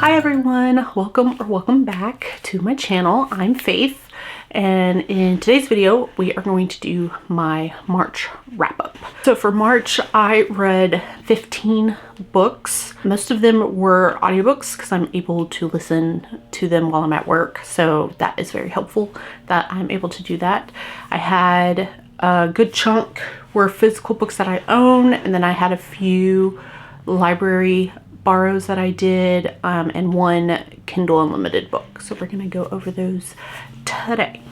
Hi everyone, welcome back to my channel. I'm Faith, and in today's video we are going to do my March wrap-up. So for March I read 15 books. Most of them were audiobooks because I'm able to listen to them while I'm at work, so that is very helpful that I'm able to do that. I had a good chunk were physical books that I own, and then I had a few library borrows that I did, and one Kindle Unlimited book. So we're gonna go over those today.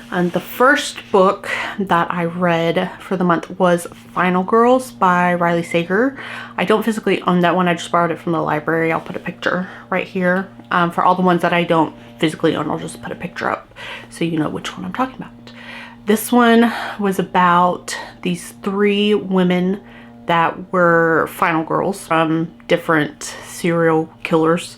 The first book that I read for the month was Final Girls by Riley Sager. I don't physically own that one, I just borrowed it from the library. I'll put a picture right here. For all the ones that I don't physically own, I'll just put a picture up so you know which one I'm talking about. This one was about these three women that were final girls from different serial killers,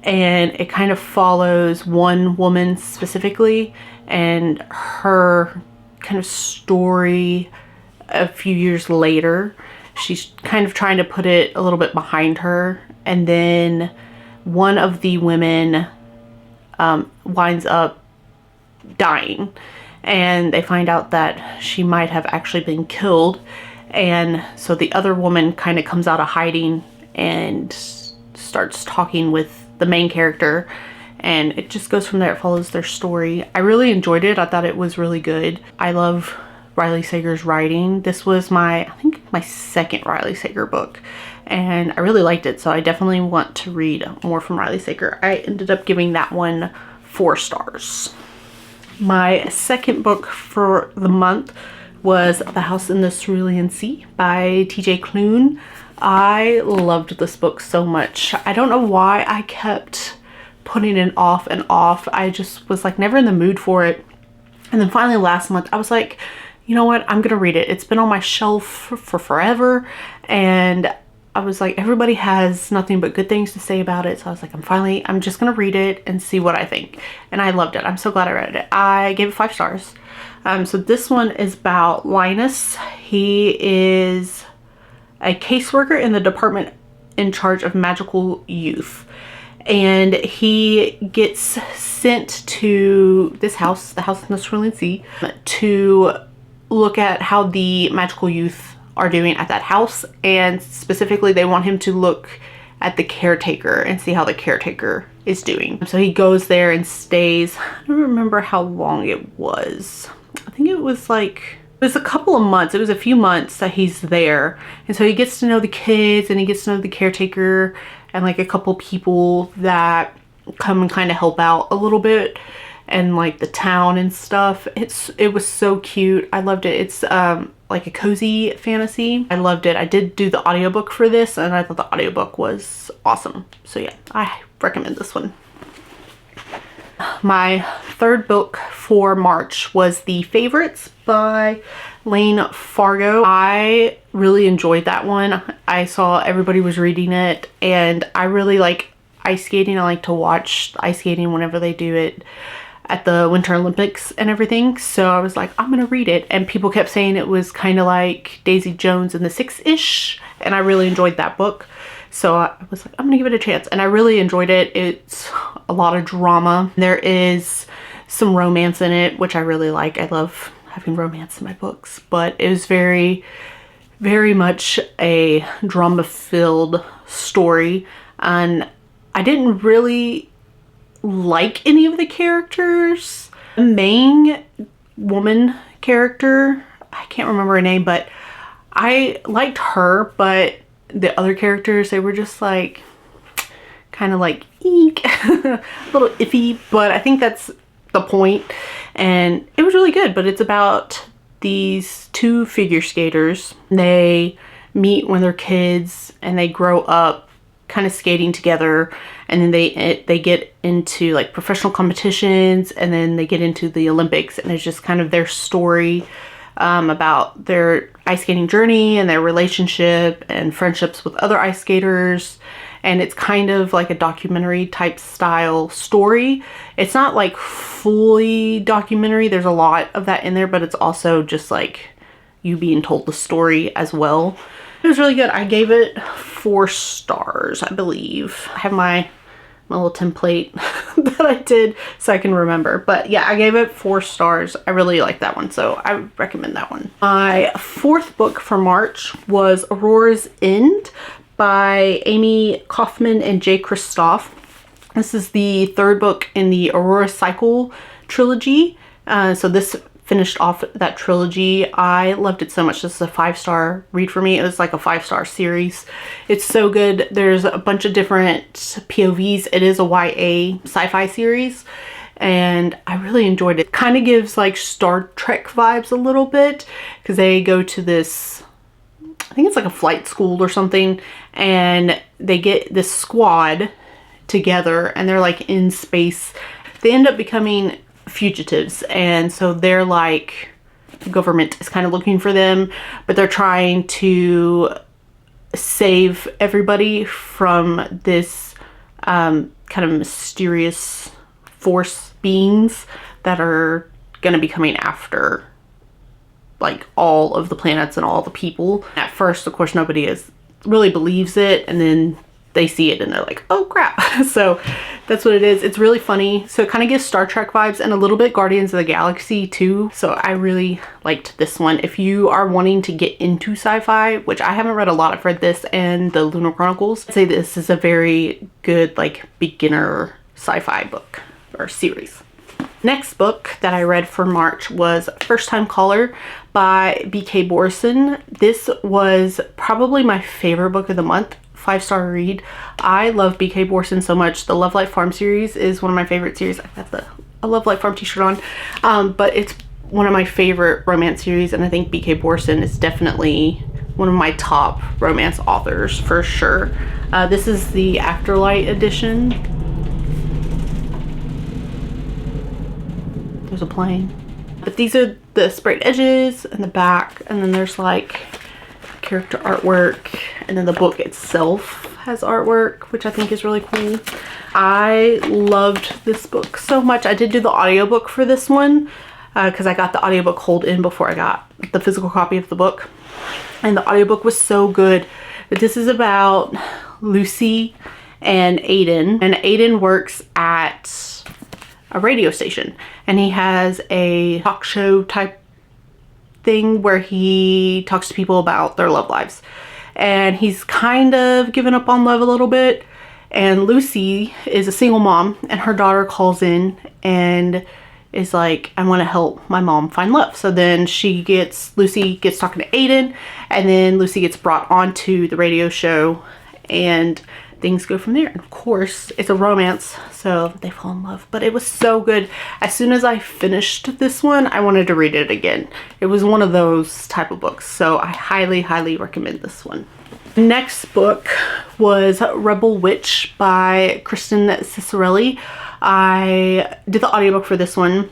and it kind of follows one woman specifically and her kind of story a few years later. She's kind of trying to put it a little bit behind her, and then one of the women winds up dying, and they find out that she might have actually been killed. And so the other woman kind of comes out of hiding and starts talking with the main character, and it just goes from there. It follows their story. I really enjoyed it. I thought it was really good. I love Riley Sager's writing. This was I think my second Riley Sager book, and I really liked it, so I definitely want to read more from Riley Sager. I ended up giving that one 4 stars. My second book for the month was The House in the Cerulean Sea by TJ Klune. I loved this book so much. I don't know why I kept putting it off and off. I just was like never in the mood for it. And then finally last month I was like, you know what, I'm gonna read it. It's been on my shelf for forever, and I was like, everybody has nothing but good things to say about it. So I was like, I'm just gonna read it and see what I think. And I loved it. I'm so glad I read it. I gave it 5 stars. So this one is about Linus. He is a caseworker in the department in charge of magical youth. And he gets sent to this house, the house in the Cerulean Sea, to look at how the magical youth are doing at that house. And specifically, they want him to look at the caretaker and see how the caretaker is doing. So he goes there and stays. I don't remember how long it was. I think it was a couple of months. It was a few months that he's there. And so he gets to know the kids, and he gets to know the caretaker and like a couple people that come and kind of help out a little bit, and like the town and stuff. It was so cute. I loved it. It's like a cozy fantasy. I loved it. I did do the audiobook for this, and I thought the audiobook was awesome. So yeah, I recommend this one. My third book for March was The Favorites by Lane Fargo. I really enjoyed that one. I saw everybody was reading it, and I really like ice skating. I like to watch ice skating whenever they do it at the Winter Olympics and everything. So I was like, I'm gonna read it. And people kept saying it was kind of like Daisy Jones and the Six-ish, and I really enjoyed that book. So I was like, I'm gonna give it a chance, and I really enjoyed it. It's a lot of drama. There is some romance in it, which I really like. I love having romance in my books, but it was very, very much a drama-filled story, and I didn't really like any of the characters. The main woman character, I can't remember her name, but I liked her, but the other characters, they were just like kind of like eek, a little iffy, but I think that's the point. And it was really good. But it's about these 2 figure skaters. They meet when they're kids, and they grow up kind of skating together, and then they get into like professional competitions, and then they get into the Olympics, and it's just kind of their story about their ice skating journey and their relationship and friendships with other ice skaters. And it's kind of like a documentary type style story. It's not like fully documentary. There's a lot of that in there, but it's also just like you being told the story as well. It was really good. I gave it 4 stars, I believe. I have my little template that I did so I can remember. But yeah, I gave it 4 stars. I really like that one, so I would recommend that one. My 4th book for March was Aurora's End by Amy Kaufman and Jay Kristoff. This is the 3rd book in the Aurora Cycle trilogy. So this finished off that trilogy. I loved it so much. This is a 5-star read for me. It was like a 5-star series. It's so good. There's a bunch of different POVs. It is a YA sci-fi series and I really enjoyed it. Kind of gives like Star Trek vibes a little bit because they go to this, I think it's like a flight school or something, and they get this squad together and they're like in space. They end up becoming fugitives, and so they're like, the government is kind of looking for them, but they're trying to save everybody from this kind of mysterious force beings that are gonna be coming after like all of the planets and all the people. At first, of course, nobody really believes it, and then they see it and they're like, oh crap. So that's what it is. It's really funny. So it kind of gives Star Trek vibes and a little bit Guardians of the Galaxy too. So I really liked this one. If you are wanting to get into sci-fi, which I haven't read a lot, I've read this and the Lunar Chronicles, I'd say this is a very good like beginner sci-fi book or series. Next book that I read for March was First Time Caller by B.K. Borison. This was probably my favorite book of the month. 5-star read. I love B.K. Borison so much. The Love Light Farm series is one of my favorite series. I have a Love Light Farm t-shirt on, but it's one of my favorite romance series, and I think B.K. Borison is definitely one of my top romance authors for sure. This is the Afterlight edition. There's a plane. But these are the sprayed edges and the back, and then there's like character artwork, and then the book itself has artwork, which I think is really cool. I loved this book so much. I did do the audiobook for this one because I got the audiobook hold in before I got the physical copy of the book, and the audiobook was so good. But this is about Lucy and Aiden, and Aiden works at a radio station, and he has a talk show type thing where he talks to people about their love lives, and he's kind of given up on love a little bit. And Lucy is a single mom, and her daughter calls in and is like, I want to help my mom find love. So then Lucy gets talking to Aiden, and then Lucy gets brought onto the radio show, and things go from there. And of course, it's a romance, so they fall in love. But it was so good. As soon as I finished this one, I wanted to read it again. It was one of those type of books, so I highly, highly recommend this one. Next book was Rebel Witch by Kristen Cicerelli. I did the audiobook for this one.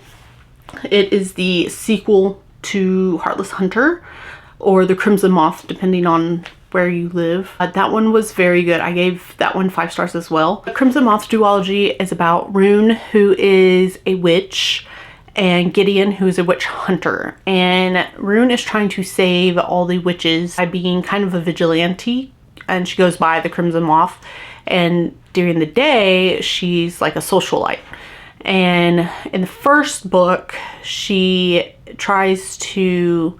It is the sequel to Heartless Hunter or The Crimson Moth, depending on where you live. That one was very good. I gave that one 5 stars as well. The Crimson Moth duology is about Rune, who is a witch, and Gideon, who is a witch hunter. And Rune is trying to save all the witches by being kind of a vigilante, and she goes by the Crimson Moth. And during the day, she's like a socialite. And in the first book, she tries to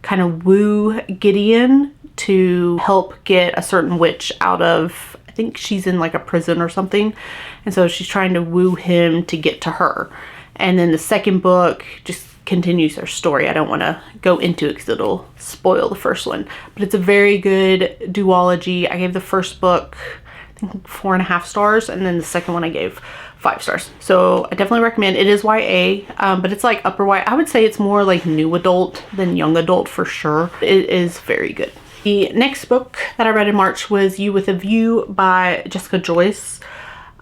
kind of woo Gideon to help get a certain witch out of, I think she's in like a prison or something. And so she's trying to woo him to get to her. And then the second book just continues their story. I don't want to go into it because it'll spoil the first one. But it's a very good duology. I gave the first book, I think 4.5 stars. And then the second one I gave 5 stars. So I definitely recommend. It is YA, but it's like upper YA. I would say it's more like new adult than young adult for sure. It is very good. The next book that I read in March was You With a View by Jessica Joyce.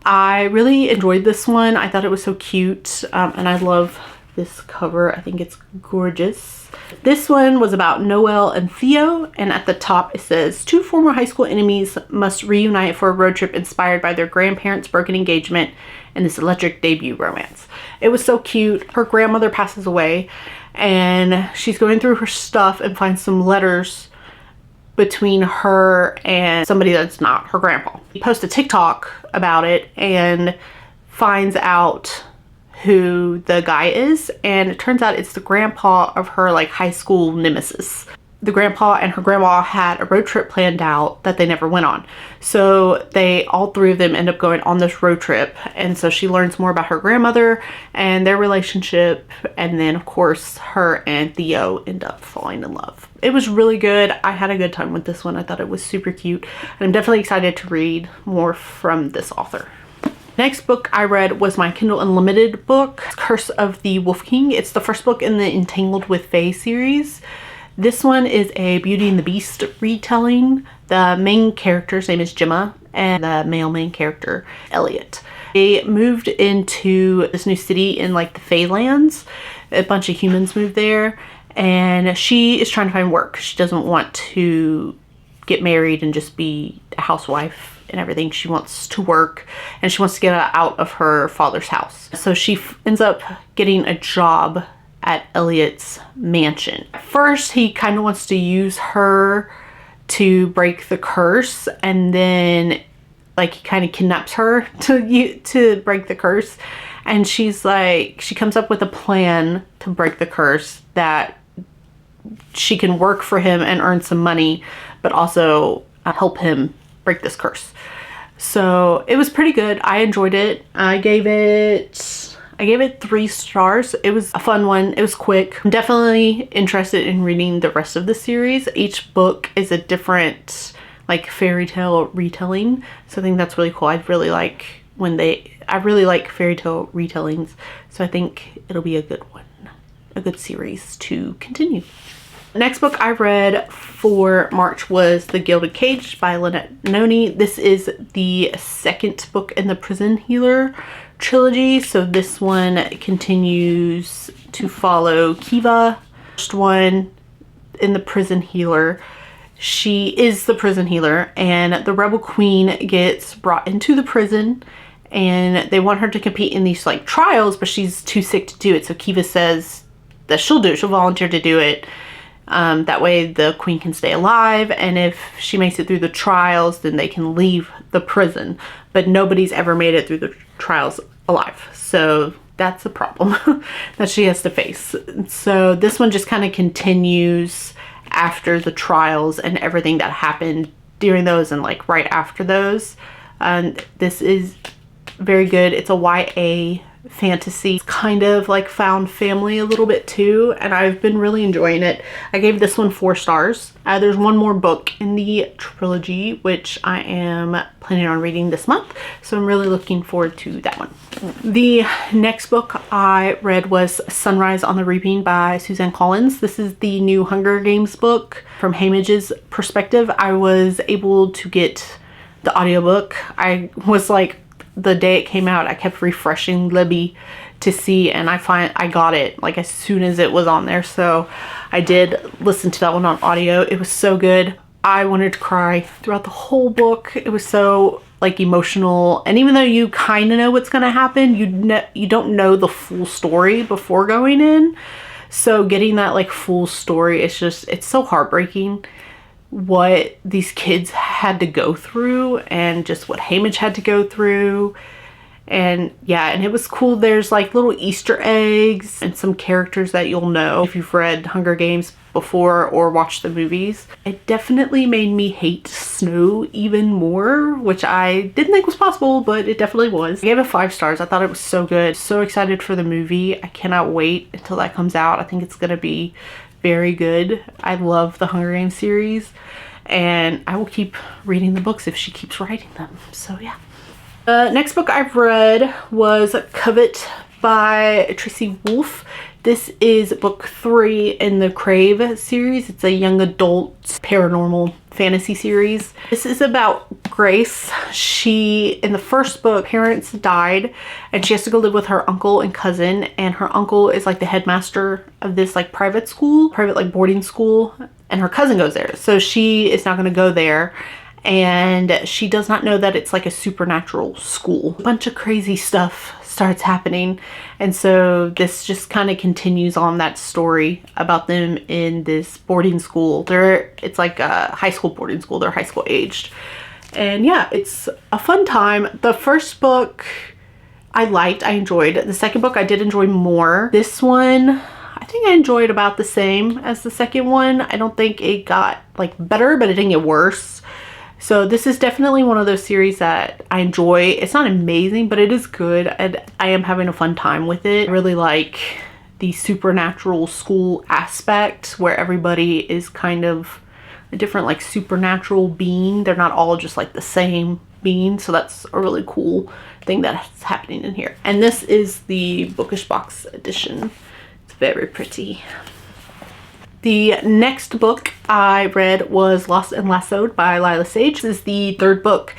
I really enjoyed this one. I thought it was so cute, and I love this cover. I think it's gorgeous. This one was about Noelle and Theo, and at the top it says, 2 former high school enemies must reunite for a road trip inspired by their grandparents' broken engagement and this electric debut romance. It was so cute. Her grandmother passes away, and she's going through her stuff and finds some letters between her and somebody that's not her grandpa. He posts a TikTok about it and finds out who the guy is, and it turns out it's the grandpa of her like high school nemesis. The grandpa and her grandma had a road trip planned out that they never went on. So all three of them end up going on this road trip. And so she learns more about her grandmother and their relationship. And then of course her and Theo end up falling in love. It was really good. I had a good time with this one. I thought it was super cute. And I'm definitely excited to read more from this author. Next book I read was my Kindle Unlimited book, Curse of the Wolf King. It's the first book in the Entangled with Fae series. This one is a Beauty and the Beast retelling. The main character's name is Gemma and the male main character, Elliot. They moved into this new city in like the Faelands. A bunch of humans moved there and she is trying to find work. She doesn't want to get married and just be a housewife and everything. She wants to work and she wants to get out of her father's house. So she ends up getting a job at Elliot's mansion. At first, he kind of wants to use her to break the curse, and then like he kind of kidnaps her to break the curse. And she's like, she comes up with a plan to break the curse that she can work for him and earn some money, but also help him break this curse. So it was pretty good. I enjoyed it. I gave it 3 stars. It was a fun one. It was quick. I'm definitely interested in reading the rest of the series. Each book is a different like fairy tale retelling. So I think that's really cool. I really like fairy tale retellings. So I think it'll be a good one, a good series to continue. The next book I read for March was The Gilded Cage by Lynette Noni. This is the second book in the Prison Healer trilogy. So this one continues to follow Kiva. First one in the Prison Healer. She is the prison healer and the rebel queen gets brought into the prison and they want her to compete in these like trials, but she's too sick to do it. So Kiva says that she'll do it. She'll volunteer to do it. That way the queen can stay alive, and if she makes it through the trials then they can leave the prison, but nobody's ever made it through the trials alive. So that's the problem that she has to face. So this one just kind of continues after the trials and everything that happened during those and like right after those. And this is very good. It's a YA fantasy, kind of like found family a little bit too, and I've been really enjoying it. I gave this one 4 stars. There's one more book in the trilogy which I am planning on reading this month, so I'm really looking forward to that one. The next book I read was Sunrise on the Reaping by Suzanne Collins. This is the new Hunger Games book. From Hamige's perspective, I was able to get the audiobook. I was like, the day it came out, I kept refreshing Libby to see, and I got it like as soon as it was on there. So I did listen to that one on audio. It was so good. I wanted to cry throughout the whole book. It was so like emotional, and even though you kind of know what's gonna happen, you don't know the full story before going in. So getting that like full story, it's so heartbreaking what these kids had to go through and just what Hamage had to go through. And yeah, and it was cool. There's like little Easter eggs and some characters that you'll know if you've read Hunger Games before or watched the movies. It definitely made me hate snow even more, which I didn't think was possible, but it definitely was. I gave it 5 stars. I thought it was so good. So excited for the movie. I cannot wait until that comes out. I think it's gonna be very good. I love the Hunger Games series, and I will keep reading the books if she keeps writing them. So yeah. The next book I've read was Covet by Tracy Wolff. This is book 3 in the Crave series. It's a young adult paranormal fantasy series. This is about Grace. In the first book, parents died and she has to go live with her uncle and cousin, and her uncle is like the headmaster of this like private like boarding school, and her cousin goes there. So she is not going to go there, and she does not know that it's like a supernatural school. A bunch of crazy stuff starts happening. And so this just kind of continues on that story about them in this boarding school. It's like a high school boarding school. They're high school aged. And yeah, it's a fun time. The first book I enjoyed. The second book I did enjoy more. This one, I think I enjoyed about the same as the second one. I don't think it got like better, but it didn't get worse. So this is definitely one of those series that I enjoy. It's not amazing, but it is good, and I am having a fun time with it. I really like the supernatural school aspect where everybody is kind of a different like supernatural being. They're not all just like the same being. So that's a really cool thing that's happening in here. And this is the Bookish Box edition. Very pretty. The next book I read was Lost and Lassoed by Lila Sage. This is the third book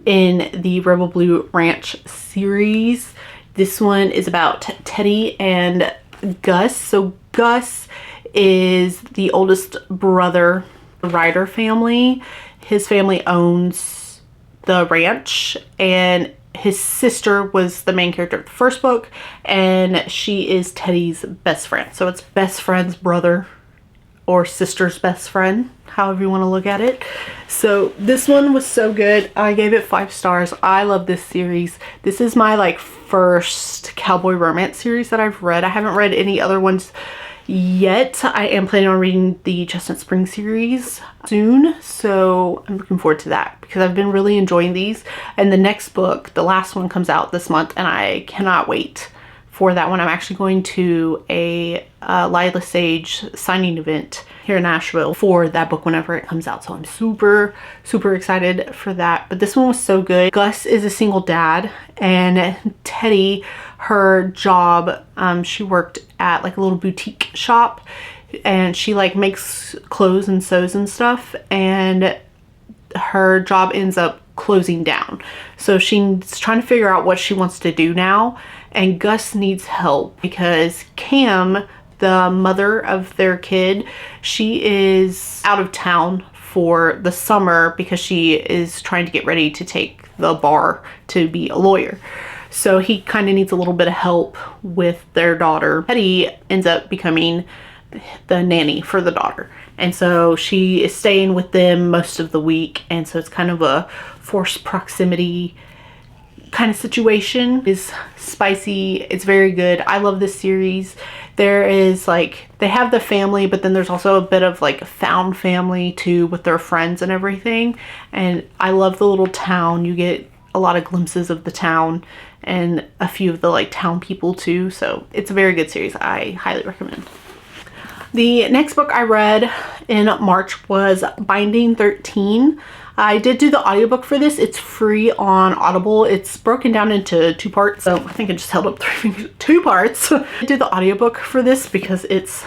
in the Rebel Blue Ranch series. This one is about Teddy and Gus. So Gus is the oldest brother, the Ryder family. His family owns the ranch, and his sister was the main character of the first book, and she is Teddy's best friend. So it's best friend's brother or sister's best friend, however you want to look at it. So this one was so good. I gave it 5 stars. I love this series. This is my like first cowboy romance series that I've read. I haven't read any other ones yet. I am planning on reading the Chestnut Spring series soon, so I'm looking forward to that because I've been really enjoying these. And the next book, the last one, comes out this month, and I cannot wait for that one. I'm actually going to a Lila Sage signing event here in Nashville for that book whenever it comes out, so I'm super excited for that. But this one was so good. Gus is a single dad, and Teddy, her job, she worked at like a little boutique shop, and she like makes clothes and sews and stuff, and her job ends up closing down. So she's trying to figure out what she wants to do now, and Gus needs help because Cam, the mother of their kid, she is out of town for the summer because she is trying to get ready to take the bar to be a lawyer. So he kind of needs a little bit of help with their daughter. Teddy ends up becoming the nanny for the daughter, and so she is staying with them most of the week, and so it's kind of a forced proximity kind of situation. Is spicy. It's very good. I love this series. There is like, they have the family, but then there's also a bit of like found family too with their friends and everything. And I love the little town. You get a lot of glimpses of the town and a few of the like town people too. So it's a very good series. I highly recommend. The next book I read in March was Binding 13. I did do the audiobook for this. It's free on Audible. It's broken down into 2 parts. So I think I just held up 3 fingers. 2 parts. I did the audiobook for this because it's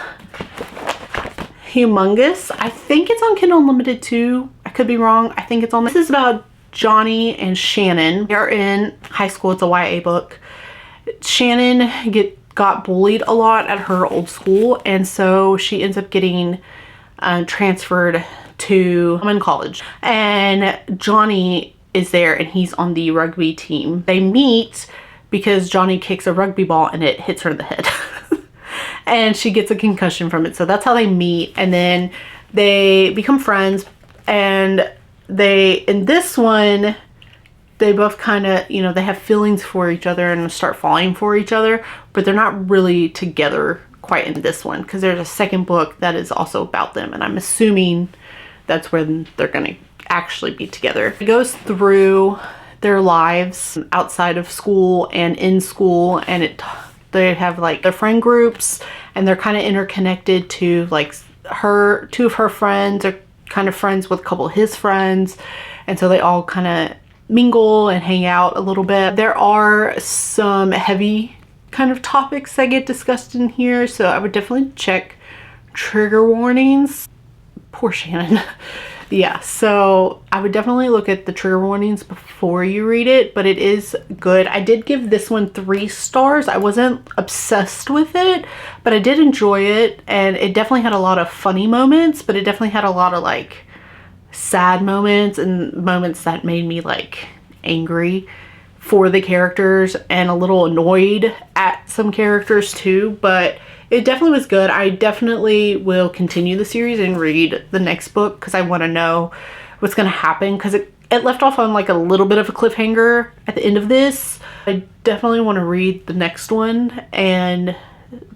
humongous. I think it's on Kindle Unlimited too. I could be wrong. I think it's on. This is about Johnny and Shannon. They're in high school. It's a YA book. Shannon got bullied a lot at her old school, and so she ends up getting transferred to college, and Johnny is there, and he's on the rugby team. They meet because Johnny kicks a rugby ball and it hits her in the head and she gets a concussion from it. So that's how they meet, and then they become friends, and in this one they both kind of, you know, they have feelings for each other and start falling for each other, but they're not really together quite in this one because there's a second book that is also about them, and I'm assuming that's when they're gonna actually be together. It goes through their lives outside of school and in school, and they have like their friend groups, and they're kind of interconnected to like 2 of her friends are kind of friends with a couple of his friends, and so they all kind of mingle and hang out a little bit. There are some heavy kind of topics that get discussed in here, so I would definitely check trigger warnings. Poor Shannon. Yeah, so I would definitely look at the trigger warnings before you read it, but it is good. I did give this one 3 stars. I wasn't obsessed with it, but I did enjoy it, and it definitely had a lot of funny moments, but it definitely had a lot of like sad moments and moments that made me like angry for the characters and a little annoyed at some characters too, but it definitely was good. I definitely will continue the series and read the next book because I want to know what's going to happen, because it left off on like a little bit of a cliffhanger at the end of this. I definitely want to read the next one and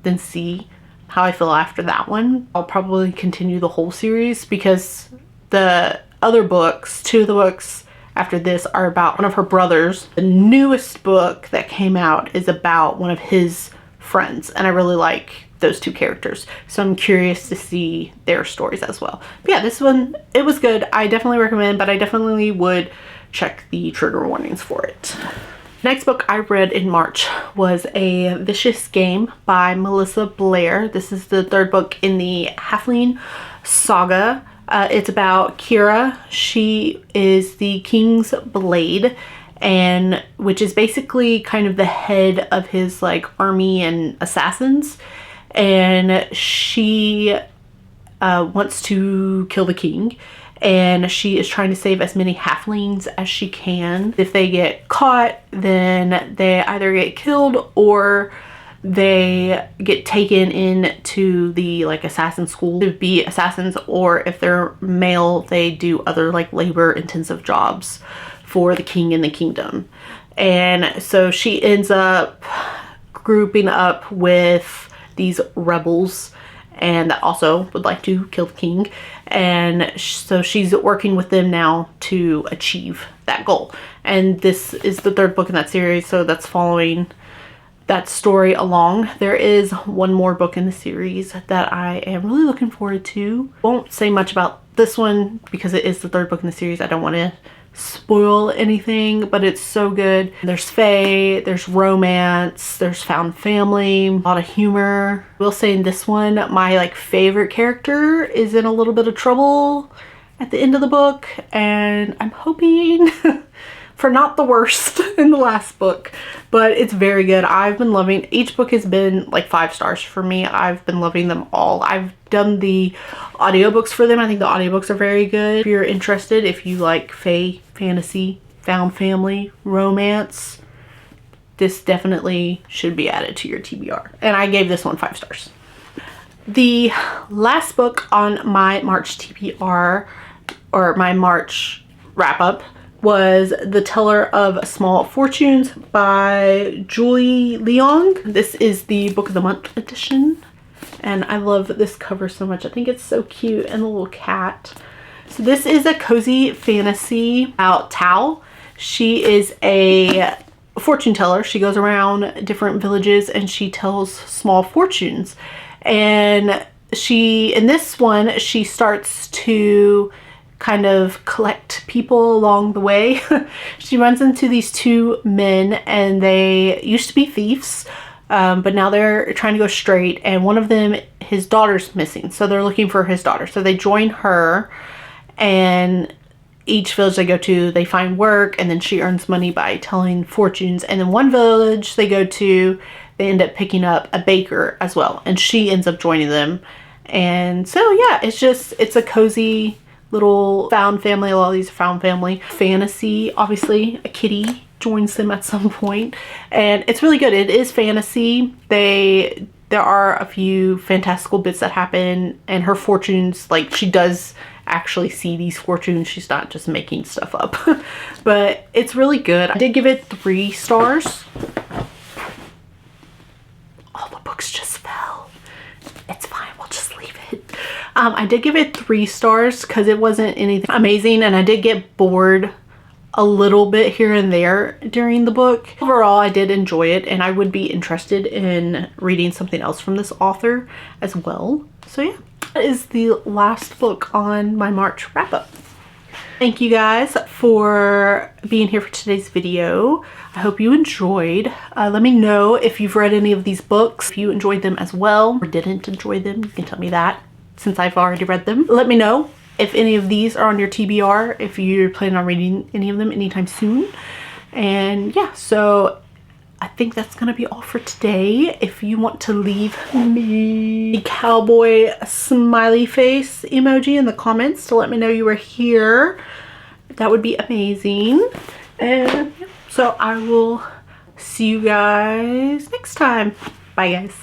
then see how I feel after that one. I'll probably continue the whole series because the other books, 2 of the books after this, are about one of her brothers. The newest book that came out is about one of his friends, and I really like those 2 characters, so I'm curious to see their stories as well. But yeah, this one, it was good. I definitely recommend, but I definitely would check the trigger warnings for it. Next book I read in March was A Vicious Game by Melissa Blair. This is the 3rd book in the Halfling saga. It's about Kira. She is the King's Blade, and which is basically kind of the head of his like army and assassins, and she wants to kill the king, and she is trying to save as many halflings as she can. If they get caught, then they either get killed or they get taken into the like assassin school to be assassins, or if they're male, they do other like labor intensive jobs for the king and the kingdom. And so she ends up grouping up with these rebels and that also would like to kill the king, and so she's working with them now to achieve that goal. And this is the 3rd book in that series, so that's following that story along. There is one more book in the series that I am really looking forward to. Won't say much about this one because it is the 3rd book in the series. I don't want to spoil anything, but it's so good. There's fae, there's romance, there's found family, a lot of humor. I will say in this one, my like favorite character is in a little bit of trouble at the end of the book, and I'm hoping for not the worst in the last book, but it's very good. I've been loving, each book has been like 5 stars for me. I've been loving them all. I've done the audiobooks for them. I think the audiobooks are very good. If you're interested, if you like fae, fantasy, found family, romance, this definitely should be added to your TBR. And I gave this one 5 stars. The last book on my March TBR, or my March wrap up, was The Teller of Small Fortunes by Julie Leong. This is the Book of the Month edition, and I love this cover so much. I think it's so cute, and the little cat. So this is a cozy fantasy about Tao. She is a fortune teller. She goes around different villages and she tells small fortunes. And in this one, she starts to kind of collect people along the way. She runs into these 2 men, and they used to be thieves, but now they're trying to go straight, and one of them, his daughter's missing, so they're looking for his daughter. So they join her, and each village they go to, they find work, and then she earns money by telling fortunes. And then one village they go to, they end up picking up a baker as well, and she ends up joining them. And so yeah, it's a cozy little found family. A lot of these are found family fantasy. Obviously a kitty joins them at some point, and it's really good. It is fantasy. There are a few fantastical bits that happen, and her fortunes, like, she does actually see these fortunes. She's not just making stuff up. But it's really good. I did give it 3 stars. All the books just fell. It's fine, we'll just leave it. I did give it 3 stars because it wasn't anything amazing, and I did get bored a little bit here and there during the book. Overall, I did enjoy it, and I would be interested in reading something else from this author as well. So yeah, that is the last book on my March wrap-up. Thank you guys for being here for today's video. I hope you enjoyed. Let me know if you've read any of these books, if you enjoyed them as well or didn't enjoy them. You can tell me that since I've already read them. Let me know if any of these are on your TBR, if you're planning on reading any of them anytime soon. And yeah, so I think that's gonna be all for today. If you want to leave me a cowboy smiley face emoji in the comments to let me know you were here, that would be amazing. And yeah, So I will see you guys next time. Bye guys.